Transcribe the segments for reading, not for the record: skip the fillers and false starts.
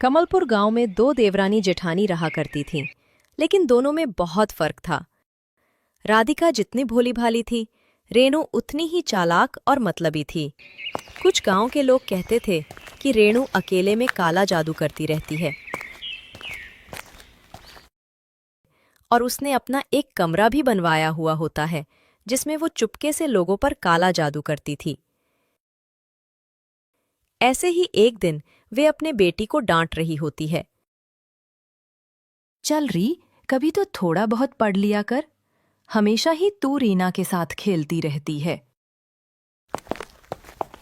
कमलपुर गांव में दो देवरानी जेठानी रहा करती थीं, लेकिन दोनों में बहुत फर्क था। राधिका जितनी भोली भाली थी, रेणु उतनी ही चालाक और मतलबी थी। कुछ गांव के लोग कहते थे कि रेणु अकेले में काला जादू करती रहती है और उसने अपना एक कमरा भी बनवाया हुआ होता है, जिसमें वो चुपके से लोगों पर काला जादू करती थी। ऐसे ही एक दिन वे अपने बेटी को डांट रही होती है। चल री, कभी तो थोड़ा बहुत पढ़ लिया कर। हमेशा ही तू रीना के साथ खेलती रहती है।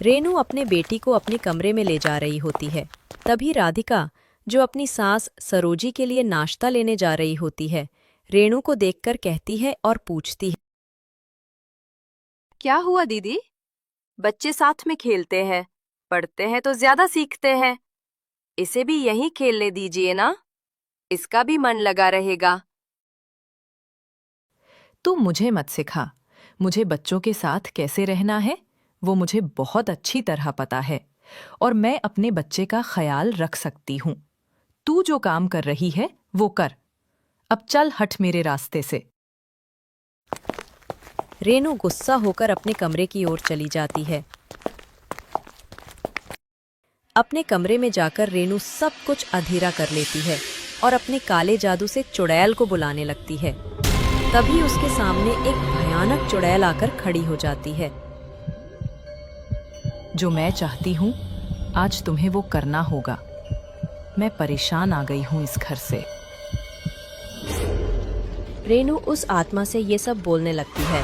रेणु अपने बेटी को अपने कमरे में ले जा रही होती है। तभी राधिका, जो अपनी सास सरोजी के लिए नाश्ता लेने जा रही होती है, रेणु को देखकर कहती है और पूछती है, क्या हुआ दीदी? बच्चे साथ में खेलते हैं, पढ़ते हैं तो ज्यादा सीखते हैं। इसे भी यहीं खेलने दीजिए ना, इसका भी मन लगा रहेगा। तू मुझे मत सिखा। मुझे बच्चों के साथ कैसे रहना है वो मुझे बहुत अच्छी तरह पता है, और मैं अपने बच्चे का ख्याल रख सकती हूँ। तू जो काम कर रही है वो कर। अब चल हट मेरे रास्ते से। रेणु गुस्सा होकर अपने कमरे की ओर चली जाती है। अपने कमरे में जाकर रेणु सब कुछ अंधेरा कर लेती है और अपने काले जादू से चुड़ैल को बुलाने लगती है। तभी उसके सामने एक भयानक चुड़ैल आकर खड़ी हो जाती है। जो मैं चाहती हूँ आज तुम्हें वो करना होगा। मैं परेशान आ गई हूँ इस घर से। रेणु उस आत्मा से ये सब बोलने लगती है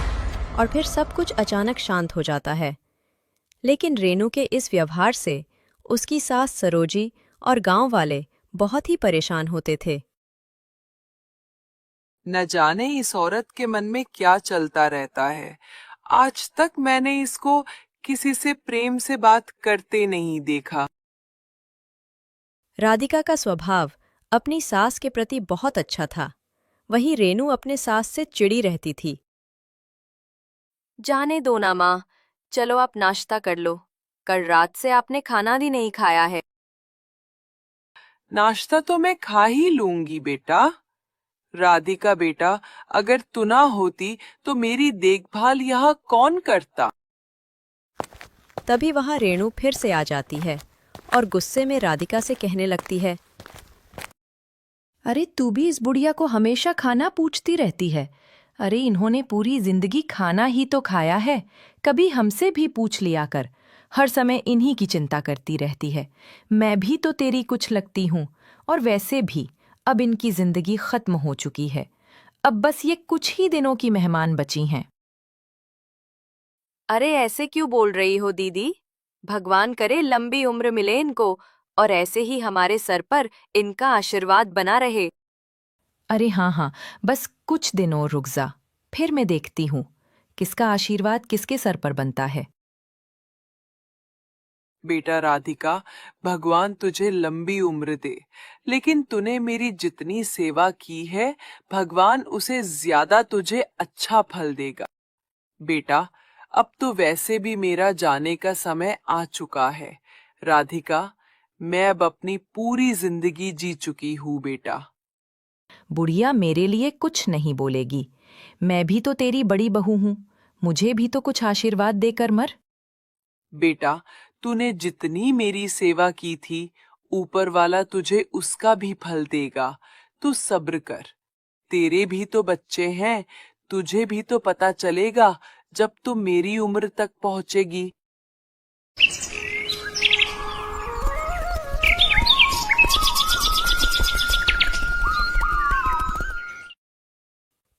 और फिर सब कुछ अचानक शांत हो जाता है। लेकिन रेणु के इस व्यवहार से उसकी सास सरोजी और गांव वाले बहुत ही परेशान होते थे। न जाने इस औरत के मन में क्या चलता रहता है। आज तक मैंने इसको किसी से प्रेम से बात करते नहीं देखा। राधिका का स्वभाव अपनी सास के प्रति बहुत अच्छा था। वहीं रेणु अपने सास से चिड़ी रहती थी। जाने दो ना माँ, चलो आप नाश्ता कर लो। कल रात से आपने खाना भी नहीं खाया है। नाश्ता तो मैं खा ही लूंगी बेटा। राधिका बेटा, अगर तू ना होती तो मेरी देखभाल यहाँ कौन करता? तभी वहां रेणु फिर से आ जाती है और गुस्से में राधिका से कहने लगती है, अरे तू भी इस बुढ़िया को हमेशा खाना पूछती रहती है। अरे इन्होंने पूरी जिंदगी खाना ही तो खाया है, कभी हमसे भी पूछ लिया कर। हर समय इन्हीं की चिंता करती रहती है। मैं भी तो तेरी कुछ लगती हूँ, और वैसे भी अब इनकी जिंदगी खत्म हो चुकी है। अब बस ये कुछ ही दिनों की मेहमान बची हैं। अरे ऐसे क्यों बोल रही हो दीदी? भगवान करे लंबी उम्र मिले इनको, और ऐसे ही हमारे सर पर इनका आशीर्वाद बना रहे। अरे हाँ हाँ, बस कुछ दिन और रुक जा, फिर मैं देखती हूँ किसका आशीर्वाद किसके सर पर बनता है। बेटा राधिका, भगवान तुझे लंबी उम्र दे, लेकिन तूने मेरी जितनी सेवा की है, भगवान उसे ज्यादा तुझे अच्छा फल देगा। बेटा, अब तो वैसे भी मेरा जाने का समय आ चुका है। राधिका, मैं अब अपनी पूरी जिंदगी जी चुकी हूँ बेटा। बुढ़िया मेरे लिए कुछ नहीं बोलेगी। मैं भी तो तेरी बड़ी बहू हूँ, मुझे भी तो कुछ आशीर्वाद देकर मर। बेटा, तूने जितनी मेरी सेवा की थी, ऊपर वाला तुझे उसका भी फल देगा। तू सब्र कर। तेरे भी तो बच्चे हैं, तुझे भी तो पता चलेगा जब तू मेरी उम्र तक पहुंचेगी।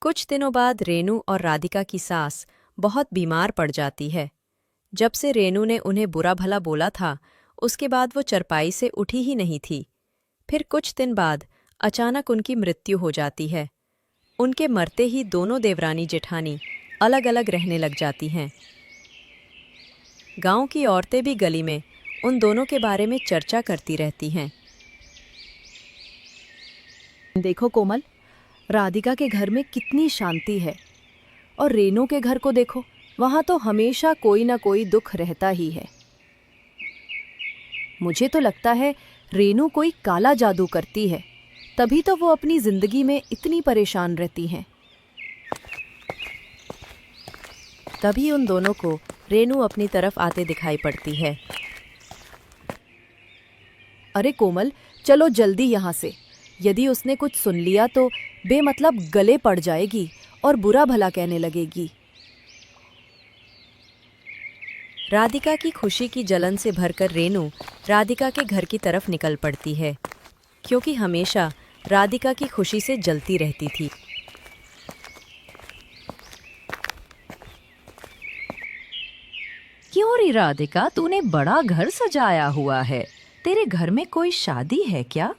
कुछ दिनों बाद रेणु और राधिका की सास बहुत बीमार पड़ जाती है। जब से रेणु ने उन्हें बुरा भला बोला था, उसके बाद वो चरपाई से उठी ही नहीं थी। फिर कुछ दिन बाद अचानक उनकी मृत्यु हो जाती है। उनके मरते ही दोनों देवरानी जेठानी अलग अलग रहने लग जाती हैं। गांव की औरतें भी गली में उन दोनों के बारे में चर्चा करती रहती हैं। देखो कोमल, राधिका के घर में कितनी शांति है, और रेनू के घर को देखो, वहाँ तो हमेशा कोई ना कोई दुख रहता ही है। मुझे तो लगता है रेनू कोई काला जादू करती है, तभी तो वो अपनी जिंदगी में इतनी परेशान रहती हैं। तभी उन दोनों को रेनू अपनी तरफ आते दिखाई पड़ती है। अरे कोमल, चलो जल्दी यहाँ से। यदि उसने कुछ सुन लिया तो बेमतलब गले पड़ जाएगी और बुरा भला कहने लगेगी। राधिका की खुशी की जलन से भरकर रेनू राधिका के घर की तरफ निकल पड़ती है, क्योंकि हमेशा राधिका की खुशी से जलती रहती थी। क्यों रे राधिका, तूने बड़ा घर सजाया हुआ है। तेरे घर में कोई शादी है क्या?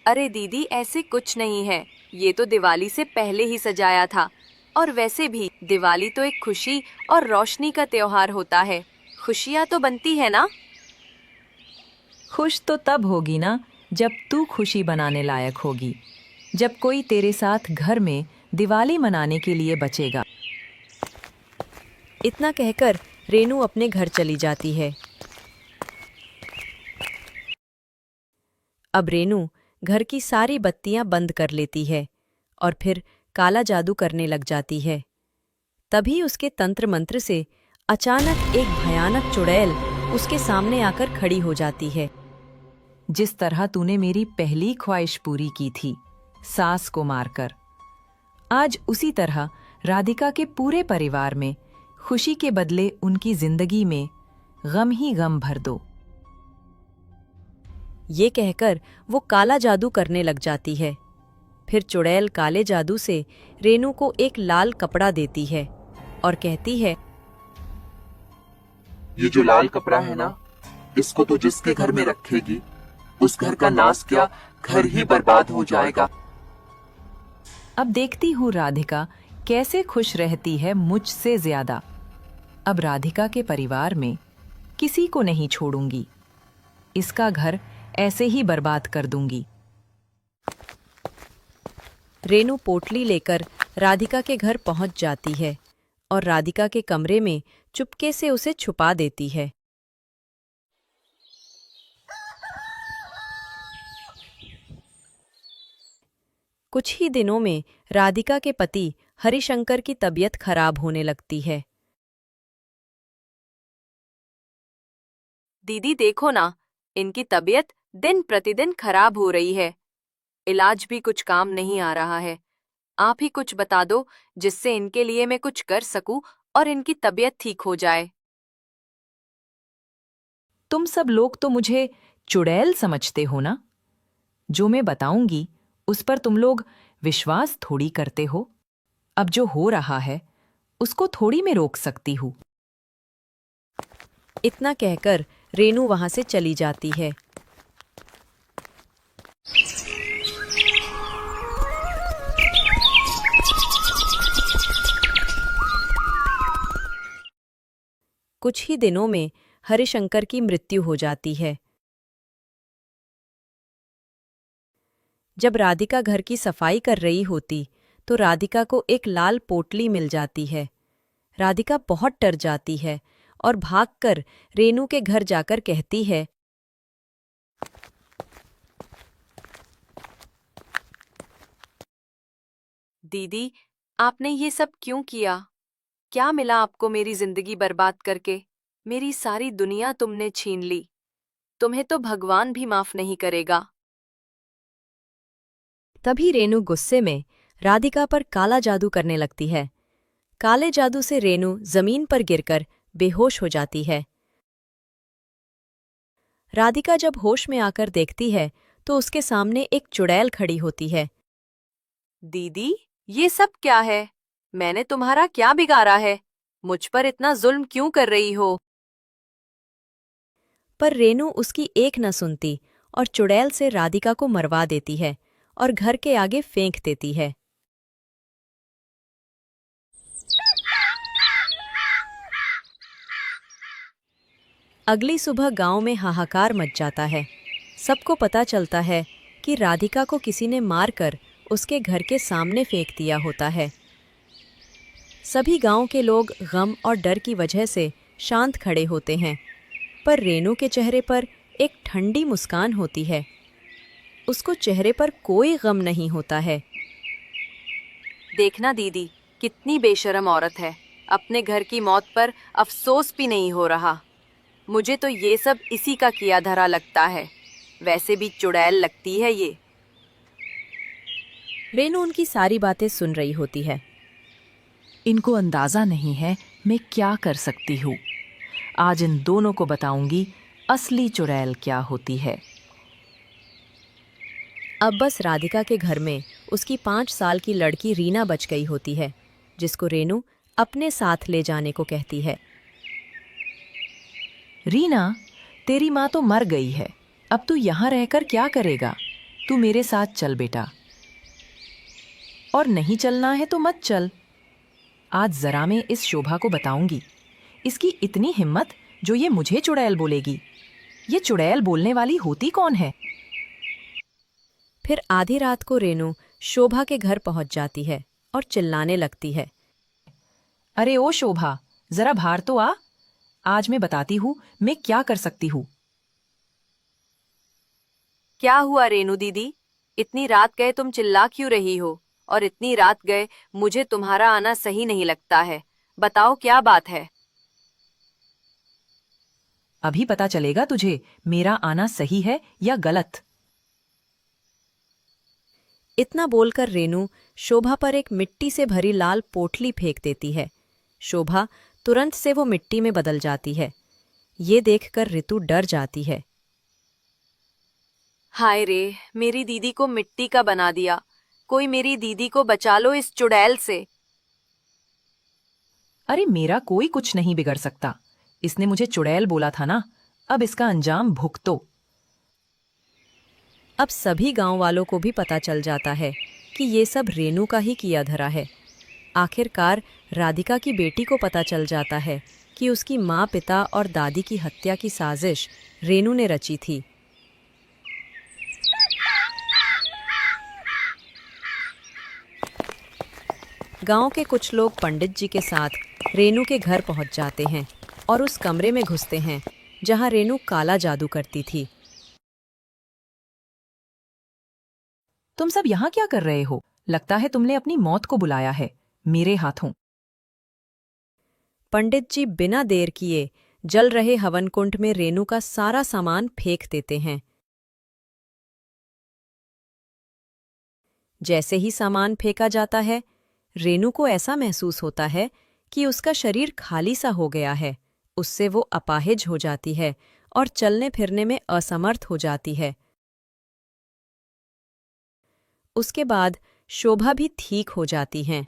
अरे दीदी, ऐसे कुछ नहीं है। ये तो दिवाली से पहले ही सजाया था। और वैसे भी दिवाली तो एक खुशी और रोशनी का त्योहार होता है। खुशियाँ तो बनती है ना। खुश तो तब होगी ना जब तू खुशी बनाने लायक होगी, जब कोई तेरे साथ घर में दिवाली मनाने के लिए बचेगा। इतना कहकर रेनू अपने घर चली जाती है। अब रेनू घर की सारी बत्तियां बंद कर लेती है और फिर काला जादू करने लग जाती है। तभी उसके तंत्र मंत्र से अचानक एक भयानक चुड़ैल उसके सामने आकर खड़ी हो जाती है। जिस तरह तूने मेरी पहली ख्वाहिश पूरी की थी, सास को मारकर, आज उसी तरह राधिका के पूरे परिवार में खुशी के बदले उनकी जिंदगी में गम ही गम भर दो। ये कहकर वो काला जादू करने लग जाती है। फिर चुड़ैल काले जादू से रेनू को एक लाल कपड़ा देती है और कहती है, ये जो लाल कपड़ा है ना, इसको तो जिसके घर में रखेगी उस घर का नाश क्या, घर ही बर्बाद हो जाएगा। अब देखती हूँ राधिका कैसे खुश रहती है मुझसे ज्यादा। अब राधिका के परिवार में किसी को नहीं छोड़ूंगी, इसका घर ऐसे ही बर्बाद कर दूंगी। रेनू पोटली लेकर राधिका के घर पहुंच जाती है और राधिका के कमरे में चुपके से उसे छुपा देती है। कुछ ही दिनों में राधिका के पति हरिशंकर की तबीयत खराब होने लगती है। दीदी देखो ना, इनकी तबीयत दिन प्रतिदिन खराब हो रही है। इलाज भी कुछ काम नहीं आ रहा है। आप ही कुछ बता दो जिससे इनके लिए मैं कुछ कर सकूं और इनकी तबीयत ठीक हो जाए। तुम सब लोग तो मुझे चुड़ैल समझते हो ना। जो मैं बताऊंगी उस पर तुम लोग विश्वास थोड़ी करते हो। अब जो हो रहा है उसको थोड़ी मैं रोक सकती हूँ। इतना कहकर रेनू वहां से चली जाती है। कुछ ही दिनों में हरिशंकर की मृत्यु हो जाती है। जब राधिका घर की सफाई कर रही होती तो राधिका को एक लाल पोटली मिल जाती है। राधिका बहुत डर जाती है और भागकर रेनू के घर जाकर कहती है, दीदी, आपने ये सब क्यों किया? क्या मिला आपको मेरी जिंदगी बर्बाद करके? मेरी सारी दुनिया तुमने छीन ली। तुम्हें तो भगवान भी माफ नहीं करेगा। तभी रेनू गुस्से में राधिका पर काला जादू करने लगती है। काले जादू से रेनू जमीन पर गिरकर बेहोश हो जाती है। राधिका जब होश में आकर देखती है तो उसके सामने एक चुड़ैल खड़ी होती है। दीदी, ये सब क्या है? मैंने तुम्हारा क्या बिगाड़ा है? मुझ पर इतना जुल्म क्यों कर रही हो? पर रेनू उसकी एक न सुनती और चुड़ैल से राधिका को मरवा देती है और घर के आगे फेंक देती है। अगली सुबह गांव में हाहाकार मच जाता है। सबको पता चलता है कि राधिका को किसी ने मारकर उसके घर के सामने फेंक दिया होता है। सभी गांव के लोग गम और डर की वजह से शांत खड़े होते हैं। पर रेनू के चेहरे पर एक ठंडी मुस्कान होती है। उसको चेहरे पर कोई गम नहीं होता है। देखना दीदी, कितनी बेशरम औरत है। अपने घर की मौत पर अफसोस भी नहीं हो रहा। मुझे तो ये सब इसी का किया धरा लगता है। वैसे भी चुड़ैल लगती है ये। रेनू उनकी सारी बातें सुन रही होती है। इनको अंदाजा नहीं है मैं क्या कर सकती हूँ। आज इन दोनों को बताऊंगी असली चुड़ैल क्या होती है। अब बस राधिका के घर में उसकी 5 साल की लड़की रीना बच गई होती है, जिसको रेनू अपने साथ ले जाने को कहती है। रीना, तेरी माँ तो मर गई है, अब तू यहाँ रहकर क्या करेगा? तू मेरे साथ चल बेटा। और नहीं चलना है तो मत चल। आज जरा मैं इस शोभा को बताऊंगी। इसकी इतनी हिम्मत जो ये मुझे चुड़ैल बोलेगी। ये चुड़ैल बोलने वाली होती कौन है? फिर आधी रात को रेनू शोभा के घर पहुंच जाती है और चिल्लाने लगती है। अरे ओ शोभा, जरा बाहर तो आ। आज मैं बताती हूँ मैं क्या कर सकती हूँ। क्या हुआ रेनू दीदी? इतनी रात गए तुम चिल्ला क्यों रही हो? और इतनी रात गए मुझे तुम्हारा आना सही नहीं लगता है। बताओ क्या बात है? अभी पता चलेगा तुझे मेरा आना सही है या गलत। इतना बोलकर रेनू शोभा पर एक मिट्टी से भरी लाल पोटली फेंक देती है। शोभा तुरंत से वो मिट्टी में बदल जाती है। ये देखकर ऋतु डर जाती है। हाय रे, मेरी दीदी को मिट्टी का बना दिया। कोई मेरी दीदी को बचा लो इस चुड़ैल से। अरे मेरा कोई कुछ नहीं बिगड़ सकता। इसने मुझे चुड़ैल बोला था ना, अब इसका अंजाम भुगतो। अब सभी गांव वालों को भी पता चल जाता है कि ये सब रेनू का ही किया धरा है। आखिरकार राधिका की बेटी को पता चल जाता है कि उसकी माँ, पिता और दादी की हत्या की साजिश रेनू ने रची थी। गांव के कुछ लोग पंडित जी के साथ रेनू के घर पहुंच जाते हैं और उस कमरे में घुसते हैं जहां रेनू काला जादू करती थी। तुम सब यहाँ क्या कर रहे हो? लगता है तुमने अपनी मौत को बुलाया है मेरे हाथों। पंडित जी बिना देर किए जल रहे हवन कुंड में रेनू का सारा सामान फेंक देते हैं। जैसे ही सामान फेंका जाता है, रेनू को ऐसा महसूस होता है कि उसका शरीर खाली सा हो गया है। उससे वो अपाहिज हो जाती है और चलने फिरने में असमर्थ हो जाती है। उसके बाद शोभा भी ठीक हो जाती हैं।